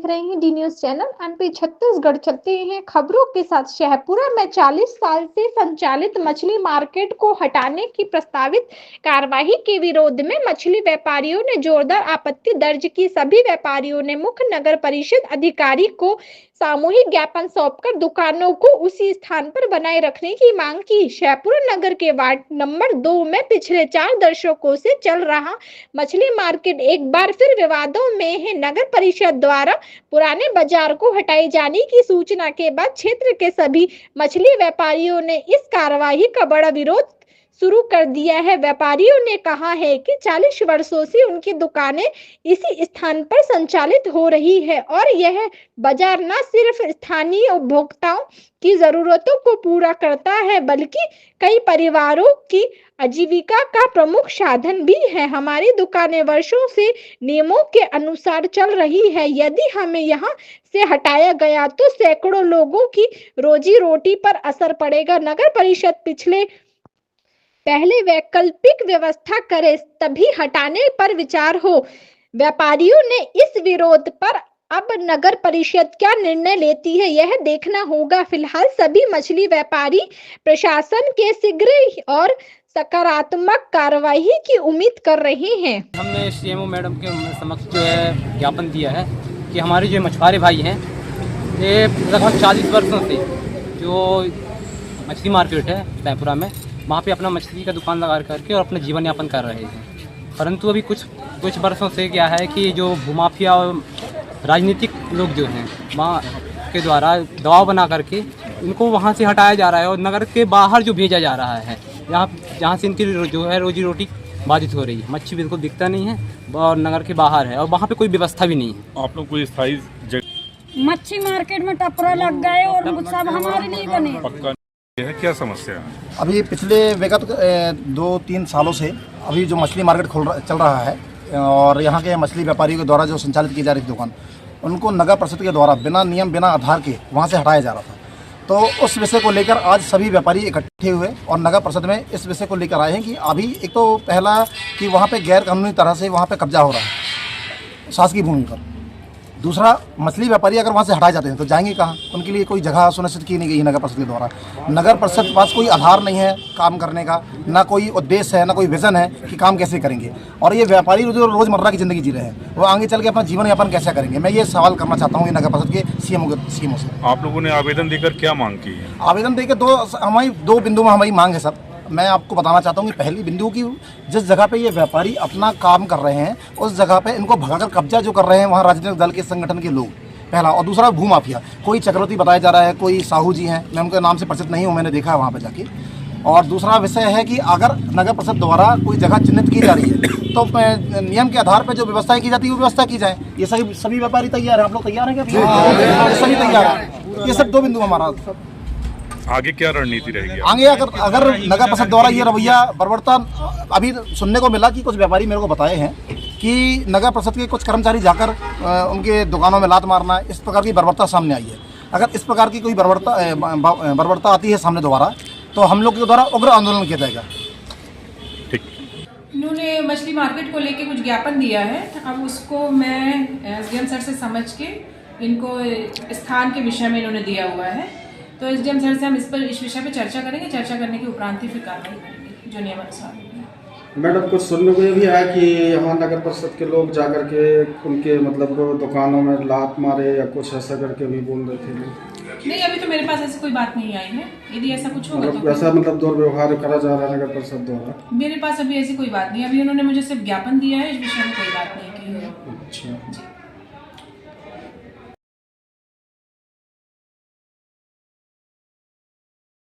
रहे हैं D news channel MP Chhattisgarh. चलते हैं खबरों के साथ। शाहपुरा में 40 साल से संचालित मछली मार्केट को हटाने की प्रस्तावित कार्यवाही के विरोध में मछली व्यापारियों ने जोरदार आपत्ति दर्ज की। सभी व्यापारियों ने मुख्य नगर परिषद अधिकारी को सामूहिक ज्ञापन सौंपकर दुकानों को उसी स्थान पर बनाए रखने की मांग की। शाहपुरा नगर के वार्ड नंबर 2 में पिछले 4 दशकों से चल रहा मछली मार्केट एक बार फिर विवादों में है। नगर परिषद द्वारा पुराने बाजार को हटाए जाने की सूचना के बाद क्षेत्र के सभी मछली व्यापारियों ने इस कार्यवाही का बड़ा विरोध शुरू कर दिया है। व्यापारियों ने कहा है कि 40 वर्षों से उनकी दुकानें इसी स्थान पर संचालित हो रही है और यह बाजार न सिर्फ स्थानीय उपभोक्ताओं की जरूरतों को पूरा करता है बल्कि कई परिवारों की आजीविका का प्रमुख साधन भी है। हमारी दुकानें वर्षों से नियमों के अनुसार चल रही है। यदि हमें यहाँ से हटाया गया तो सैकड़ों लोगों की रोजी रोटी पर असर पड़ेगा। नगर परिषद पहले वैकल्पिक व्यवस्था करे तभी हटाने पर विचार हो। व्यापारियों ने इस विरोध पर अब नगर परिषद क्या निर्णय लेती है यह देखना होगा। फिलहाल सभी मछली व्यापारी प्रशासन के शीघ्र और सकारात्मक कार्रवाई की उम्मीद कर रहे हैं। हमने सीएमओ मैडम के समक्ष जो है ज्ञापन दिया है कि हमारे जो मछुआरे भाई हैं ये लगभग 40 वर्षों से जो मछली मार्केट है शाहपुरा में वहाँ पे अपना मछली का दुकान लगा करके और अपना जीवन यापन कर रहे हैं। परंतु अभी कुछ वर्षों से क्या है कि जो भूमाफिया और राजनीतिक लोग जो हैं वहाँ के द्वारा दबाव बना करके इनको वहाँ से हटाया जा रहा है और नगर के बाहर जो भेजा जा रहा है जहाँ से इनकी जो है रोजी रोटी बाधित हो रही है। मच्छी बिल्कुल दिखता नहीं है और नगर के बाहर है और वहाँ पे कोई व्यवस्था भी नहीं है। आप लोग कोई स्थायी मच्छी मार्केट में टपरा लग गए और सब हमारे नहीं बने। पक्का है, क्या समस्या है? अभी पिछले विगत 2-3 सालों से अभी जो मछली मार्केट चल रहा है और यहाँ के मछली व्यापारियों के द्वारा जो संचालित की जा रही थी दुकान, उनको नगर परिषद के द्वारा बिना नियम बिना आधार के वहाँ से हटाया जा रहा था। तो उस विषय को लेकर आज सभी व्यापारी इकट्ठे हुए और नगर परिषद में इस विषय को लेकर आए हैं कि अभी एक तो पहला कि वहाँ पे गैर कानूनी तरह से वहाँ पे कब्जा हो रहा है शासकीय भूमि पर। दूसरा, मछली व्यापारी अगर वहाँ से हटाए जाते हैं तो जाएंगे कहाँ? उनके लिए कोई जगह सुनिश्चित की नहीं गई है नगर परिषद के द्वारा। नगर परिषद के पास कोई आधार नहीं है काम करने का, ना कोई उद्देश्य है, ना कोई विजन है कि काम कैसे करेंगे। और ये व्यापारी जो रोज़मर्रा की ज़िंदगी जी रहे हैं वो आगे चल के अपना जीवन यापन कैसे करेंगे। मैं ये सवाल करना चाहता हूँ नगर परिषद के सीएमओ से। आप लोगों ने आवेदन देकर क्या मांग की है? आवेदन देकर दो बिंदु में हमारी मांग है सर। मैं आपको बताना चाहता हूँ कि पहली बिंदु की जिस जगह पे ये व्यापारी अपना काम कर रहे हैं उस जगह पे इनको भगाकर कब्जा जो कर रहे हैं वहाँ राजनीतिक दल के संगठन के लोग, पहला। और दूसरा, भूमाफिया, कोई चक्रवर्ती बताया जा रहा है, कोई साहू जी हैं, मैं उनके नाम से परिचित नहीं हूँ, मैंने देखा है वहाँ पर जाके। और दूसरा विषय है कि अगर नगर परिषद द्वारा कोई जगह चिन्हित की जा रही है तो नियम के आधार पर जो व्यवस्थाएं की जाती है वो व्यवस्था की जाए। ये सभी व्यापारी तैयार हैं। आप लोग तैयार हैं क्या? सभी तैयार हैं। ये सब दो बिंदु हमारा। आगे क्या रणनीति रहेगी? आगे अगर नगर परिषद द्वारा ये रवैया बर्बरता, अभी सुनने को मिला कि कुछ व्यापारी मेरे को बताए हैं कि नगर परिषद के कुछ कर्मचारी जाकर उनके दुकानों में लात मारना, इस प्रकार की बर्बरता सामने आई है। अगर इस प्रकार की कोई बर्बरता आती है सामने दोबारा तो हम लोग के द्वारा उग्र आंदोलन किया जाएगा। ठीक। इन्होंने मछली मार्केट को लेके कुछ ज्ञापन दिया है। अब उसको मैं एसडीएम सर से समझ के इनको स्थान के विषय में इन्होंने दिया हुआ है, तो एसडीएम सर से हम इस विषय पे चर्चा करेंगे। चर्चा करने के उपरांत ही फिर कार्रवाई करेंगे जो नियमानुसार होगी। मैडम, कुछ सुनने को ये भी आया कि यहाँ नगर परिषद के लोग जाकर के उनके मतलब दुकानों में लात मारे या कुछ ऐसा करके भी बोल रहे थे। नहीं, अभी तो मेरे पास ऐसी कोई बात नहीं आई है। यदि ऐसा कुछ होगा तो ऐसा मतलब दुर्व्यवहार करा जा रहा है नगर परिषद द्वारा। मेरे पास अभी ऐसी कोई बात नहीं। अभी उन्होंने मुझे सिर्फ ज्ञापन दिया है, इस विषय में कोई बात नहीं की है। अच्छा।